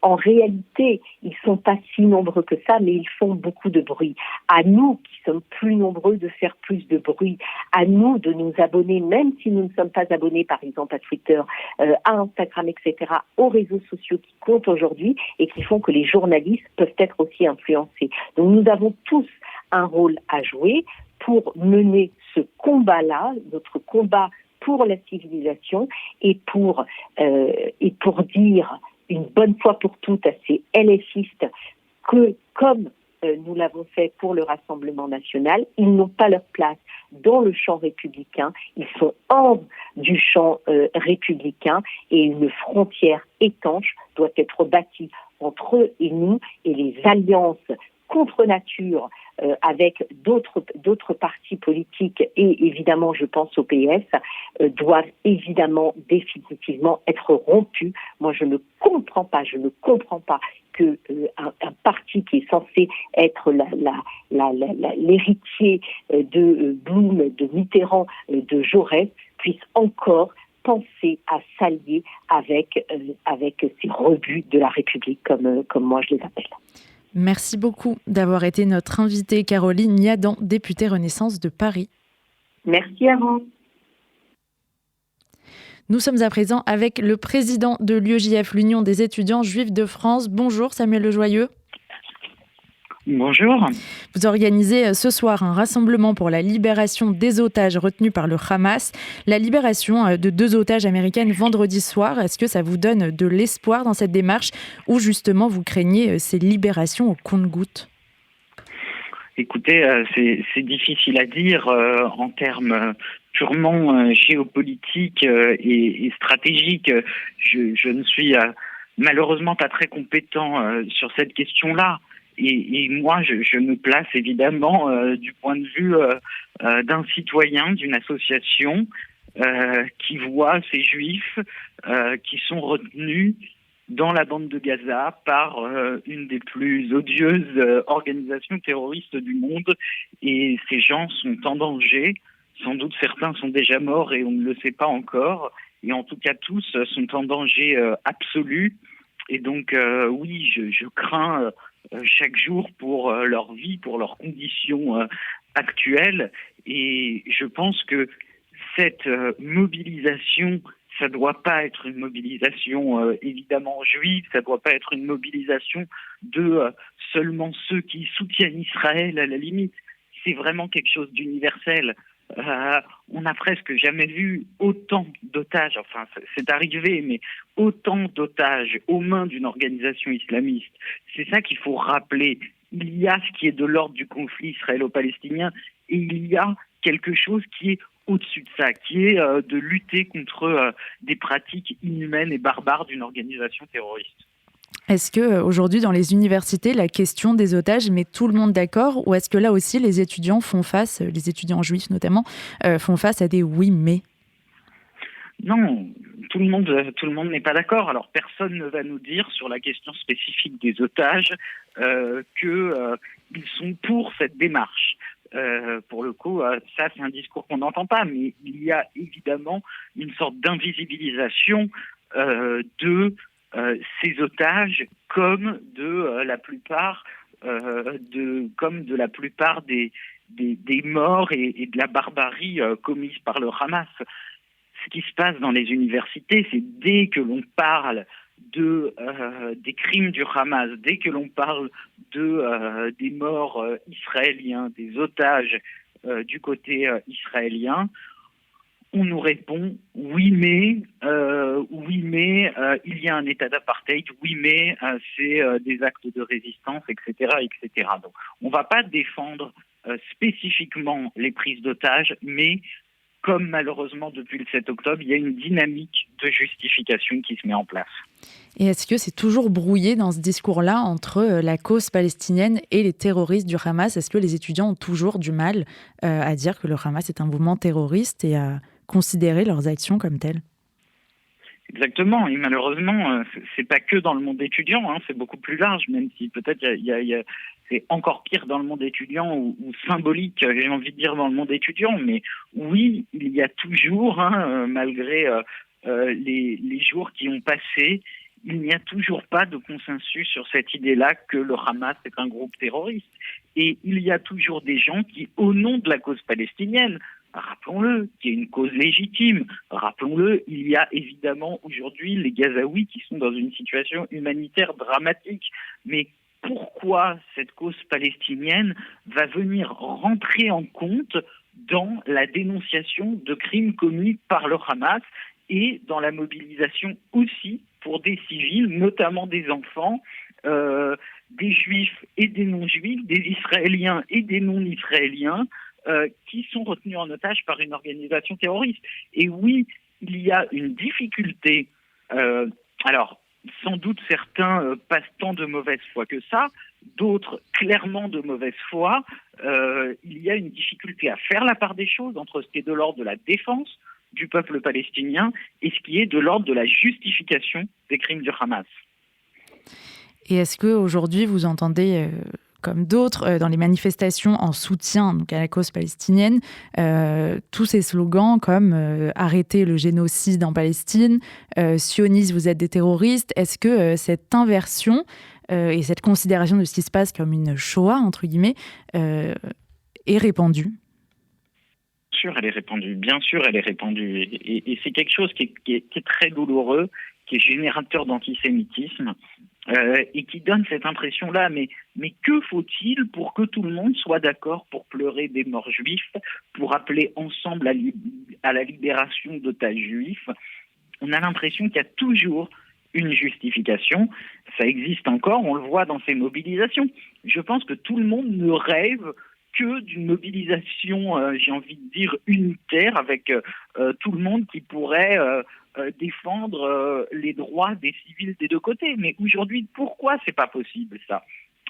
en réalité, ils sont pas si nombreux que ça, mais ils font beaucoup de bruit. À nous qui sommes plus nombreux de faire plus de bruit, à nous de nous abonner, même si nous ne sommes pas abonnés par exemple à Twitter, à Instagram, etc., aux réseaux sociaux qui comptent aujourd'hui et qui font que les journalistes peuvent être aussi influencés. Donc nous avons tous un rôle à jouer pour mener ce combat-là, notre combat pour la civilisation, et pour dire une bonne fois pour toutes à ces LFistes que, comme nous l'avons fait pour le Rassemblement national, ils n'ont pas leur place dans le champ républicain, ils sont hors du champ républicain, et une frontière étanche doit être bâtie entre eux et nous, et les alliances contre nature avec d'autres partis politiques, et évidemment je pense au PS, doivent évidemment définitivement être rompus. Moi je ne comprends pas que un parti qui est censé être l'héritier de Blum, de Mitterrand, de Jaurès, puisse encore penser à s'allier avec ces rebuts de la République, comme moi je les appelle. Merci beaucoup d'avoir été notre invitée, Caroline Niadan, députée Renaissance de Paris. Merci à vous. Nous sommes à présent avec le président de l'UEJF, l'Union des étudiants juifs de France. Bonjour Samuel Lejoyeux. Bonjour. Vous organisez ce soir un rassemblement pour la libération des otages retenus par le Hamas. La libération de 2 otages américaines vendredi soir, est-ce que ça vous donne de l'espoir dans cette démarche, ou justement vous craignez ces libérations au compte-gouttes ? Écoutez, c'est difficile à dire en termes purement géopolitiques et stratégiques. Je ne suis malheureusement pas très compétent sur cette question-là. Et moi, je me place évidemment du point de vue d'un citoyen, d'une association qui voit ces juifs qui sont retenus dans la bande de Gaza par une des plus odieuses organisations terroristes du monde. Et ces gens sont en danger. Sans doute certains sont déjà morts et on ne le sait pas encore. Et en tout cas, tous sont en danger absolu. Et donc, oui, je crains chaque jour pour leur vie, pour leurs conditions actuelles. Et je pense que cette mobilisation, ça doit pas être une mobilisation évidemment juive, ça doit pas être une mobilisation de seulement ceux qui soutiennent Israël à la limite. C'est vraiment quelque chose d'universel. On n'a presque jamais vu autant d'otages, enfin c'est arrivé, mais autant d'otages aux mains d'une organisation islamiste. C'est ça qu'il faut rappeler. Il y a ce qui est de l'ordre du conflit israélo-palestinien, et il y a quelque chose qui est au-dessus de ça, qui est de lutter contre des pratiques inhumaines et barbares d'une organisation terroriste. Est-ce qu'aujourd'hui, dans les universités, la question des otages met tout le monde d'accord, ou est-ce que là aussi, les étudiants font face, les étudiants juifs notamment, font face à des oui mais ? Non, tout le monde n'est pas d'accord. Alors personne ne va nous dire sur la question spécifique des otages qu'ils sont pour cette démarche. Pour le coup, ça c'est un discours qu'on n'entend pas, mais il y a évidemment une sorte d'invisibilisation de ces otages comme de la plupart des morts et de la barbarie commise par le Hamas. Ce qui se passe dans les universités, c'est dès que l'on parle des crimes du Hamas, dès que l'on parle des morts israéliens, des otages du côté israélien, on nous répond oui mais il y a un état d'apartheid, oui mais c'est des actes de résistance, etc., etc. Donc on ne va pas défendre spécifiquement les prises d'otages, mais comme malheureusement depuis le 7 octobre, il y a une dynamique de justification qui se met en place. Et est-ce que c'est toujours brouillé dans ce discours-là entre la cause palestinienne et les terroristes du Hamas ? Est-ce que les étudiants ont toujours du mal à dire que le Hamas est un mouvement terroriste et à considérer leurs actions comme telles ? Exactement, et malheureusement, c'est pas que dans le monde étudiant, hein, c'est beaucoup plus large, même si peut-être c'est encore pire dans le monde étudiant ou symbolique, j'ai envie de dire, dans le monde étudiant. Mais oui, il y a toujours, malgré les jours qui ont passé, il n'y a toujours pas de consensus sur cette idée-là que le Hamas est un groupe terroriste. Et il y a toujours des gens qui, au nom de la cause palestinienne, rappelons-le, qui est une cause légitime, rappelons-le, il y a évidemment aujourd'hui les Gazaouis qui sont dans une situation humanitaire dramatique. Mais pourquoi cette cause palestinienne va venir rentrer en compte dans la dénonciation de crimes commis par le Hamas et dans la mobilisation aussi pour des civils, notamment des enfants, des juifs et des non-juifs, des Israéliens et des non-israéliens, qui sont retenus en otage par une organisation terroriste. Et oui, il y a une difficulté. Alors, sans doute certains passent tant de mauvaise foi que ça, d'autres clairement de mauvaise foi. Il y a une difficulté à faire la part des choses entre ce qui est de l'ordre de la défense du peuple palestinien et ce qui est de l'ordre de la justification des crimes du Hamas. Et est-ce qu'aujourd'hui vous entendez, comme d'autres, dans les manifestations en soutien donc, à la cause palestinienne, tous ces slogans comme arrêtez le génocide en Palestine, sionistes, vous êtes des terroristes, est-ce que cette inversion et cette considération de ce qui se passe comme une Shoah, entre guillemets, est répandue ? Bien sûr, elle est répandue. Et c'est quelque chose qui est très douloureux, qui est générateur d'antisémitisme, et qui donne cette impression-là. Mais que faut-il pour que tout le monde soit d'accord pour pleurer des morts juifs, pour appeler ensemble à la libération d'otages juifs ? On a l'impression qu'il y a toujours une justification. Ça existe encore, on le voit dans ces mobilisations. Je pense que tout le monde ne rêve que d'une mobilisation, j'ai envie de dire, unitaire, avec tout le monde qui pourrait défendre les droits des civils des deux côtés. Mais aujourd'hui, pourquoi c'est pas possible, ça ?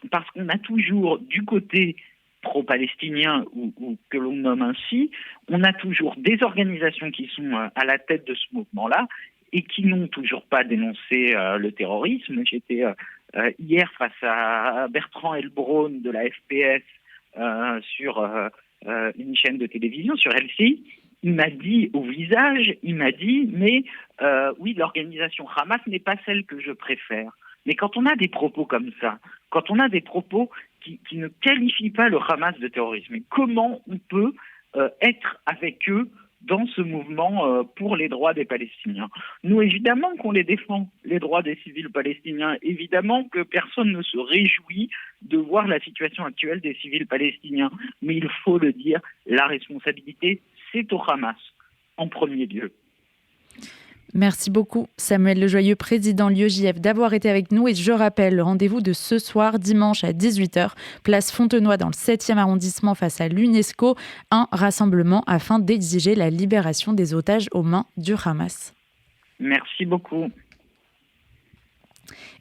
Parce qu'on a toujours, du côté pro-palestinien, ou que l'on nomme ainsi, on a toujours des organisations qui sont à la tête de ce mouvement-là et qui n'ont toujours pas dénoncé le terrorisme. J'étais hier face à Bertrand Elbron de la FPS, sur une chaîne de télévision, sur LCI. Il m'a dit au visage, mais oui, l'organisation Hamas n'est pas celle que je préfère. Mais quand on a des propos comme ça, quand on a des propos qui ne qualifient pas le Hamas de terrorisme, comment on peut être avec eux dans ce mouvement pour les droits des Palestiniens? Nous, évidemment qu'on les défend, les droits des civils palestiniens. Évidemment que personne ne se réjouit de voir la situation actuelle des civils palestiniens. Mais il faut le dire, la responsabilité, c'est au Hamas, en premier lieu. Merci beaucoup Samuel Lejoyeux, président l'UEJF, d'avoir été avec nous. Et je rappelle le rendez-vous de ce soir, dimanche à 18h, place Fontenoy dans le 7e arrondissement face à l'UNESCO. Un rassemblement afin d'exiger la libération des otages aux mains du Hamas. Merci beaucoup.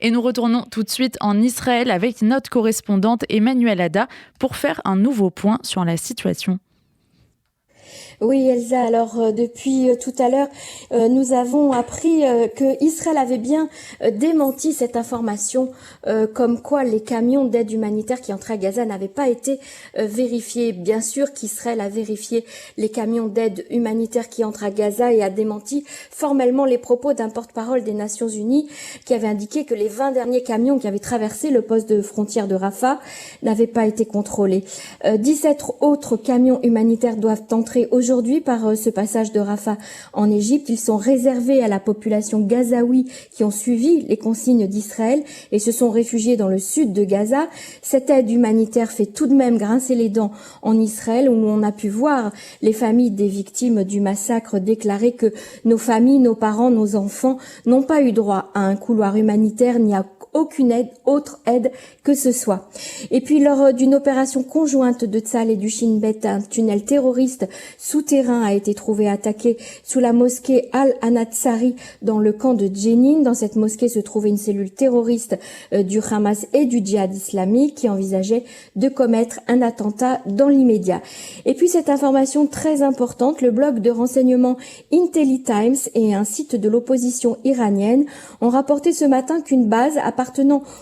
Et nous retournons tout de suite en Israël avec notre correspondante Emmanuelle Ada pour faire un nouveau point sur la situation. Oui, Elsa, alors depuis tout à l'heure, nous avons appris que Israël avait bien démenti cette information comme quoi les camions d'aide humanitaire qui entraient à Gaza n'avaient pas été vérifiés. Bien sûr qu'Israël a vérifié les camions d'aide humanitaire qui entrent à Gaza et a démenti formellement les propos d'un porte-parole des Nations Unies qui avait indiqué que les 20 derniers camions qui avaient traversé le poste de frontière de Rafah n'avaient pas été contrôlés. 17 autres camions humanitaires doivent entrer aujourd'hui aujourd'hui par ce passage de Rafah en Égypte. Ils sont réservés à la population gazaoui qui ont suivi les consignes d'Israël et se sont réfugiés dans le sud de Gaza. Cette aide humanitaire fait tout de même grincer les dents en Israël, où on a pu voir les familles des victimes du massacre déclarer que nos familles, nos parents, nos enfants n'ont pas eu droit à un couloir humanitaire ni à aucune autre aide que ce soit. Et puis lors d'une opération conjointe de Tsahal et du Shin Bet, un tunnel terroriste souterrain a été trouvé attaqué sous la mosquée Al-Anatsari dans le camp de Jenin. Dans cette mosquée se trouvait une cellule terroriste du Hamas et du djihad islamique qui envisageait de commettre un attentat dans l'immédiat. Et puis cette information très importante, le blog de renseignement IntelliTimes et un site de l'opposition iranienne ont rapporté ce matin qu'une base appartenant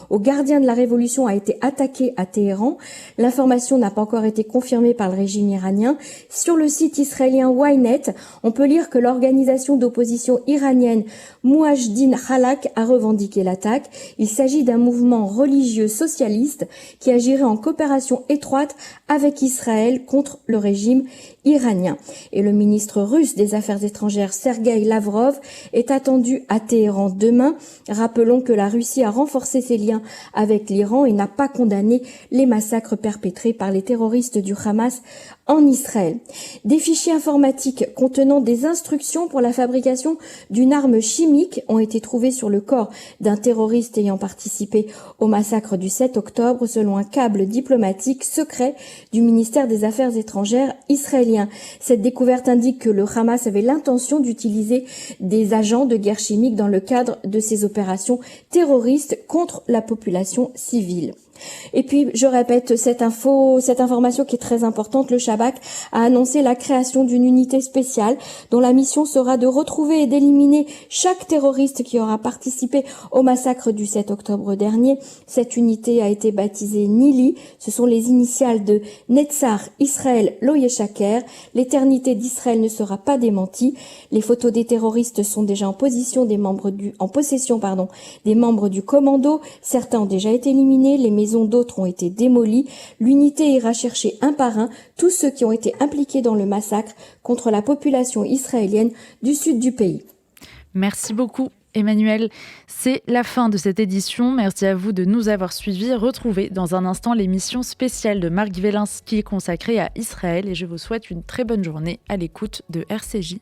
aux gardiens de la révolution a été attaquée à Téhéran. L'information n'a pas encore été confirmée par le régime iranien. Sur le site israélien Ynet, on peut lire que l'organisation d'opposition iranienne Mouajdin Khalak a revendiqué l'attaque. Il s'agit d'un mouvement religieux socialiste qui agirait en coopération étroite avec Israël contre le régime iranien. Et le ministre russe des Affaires étrangères Sergueï Lavrov est attendu à Téhéran demain. Rappelons que la Russie a renforcé ses liens avec l'Iran et n'a pas condamné les massacres perpétrés par les terroristes du Hamas en Israël. Des fichiers informatiques contenant des instructions pour la fabrication d'une arme chimique ont été trouvés sur le corps d'un terroriste ayant participé au massacre du 7 octobre, selon un câble diplomatique secret du ministère des Affaires étrangères israélien. Cette découverte indique que le Hamas avait l'intention d'utiliser des agents de guerre chimique dans le cadre de ses opérations terroristes contre la population civile. Et puis, je répète, cette information qui est très importante, le Shabak a annoncé la création d'une unité spéciale dont la mission sera de retrouver et d'éliminer chaque terroriste qui aura participé au massacre du 7 octobre dernier. Cette unité a été baptisée Nili. Ce sont les initiales de Netzar Israël Lo Yeshaker. L'éternité d'Israël ne sera pas démentie. Les photos des terroristes sont déjà en possession des membres du commando. Certains ont déjà été éliminés. Les maisons d'autres ont été démolies. L'unité ira chercher un par un tous ceux qui ont été impliqués dans le massacre contre la population israélienne du sud du pays. Merci beaucoup, Emmanuel. C'est la fin de cette édition. Merci à vous de nous avoir suivis. Retrouvez dans un instant l'émission spéciale de Marc Wielinski consacrée à Israël et je vous souhaite une très bonne journée à l'écoute de RCJ.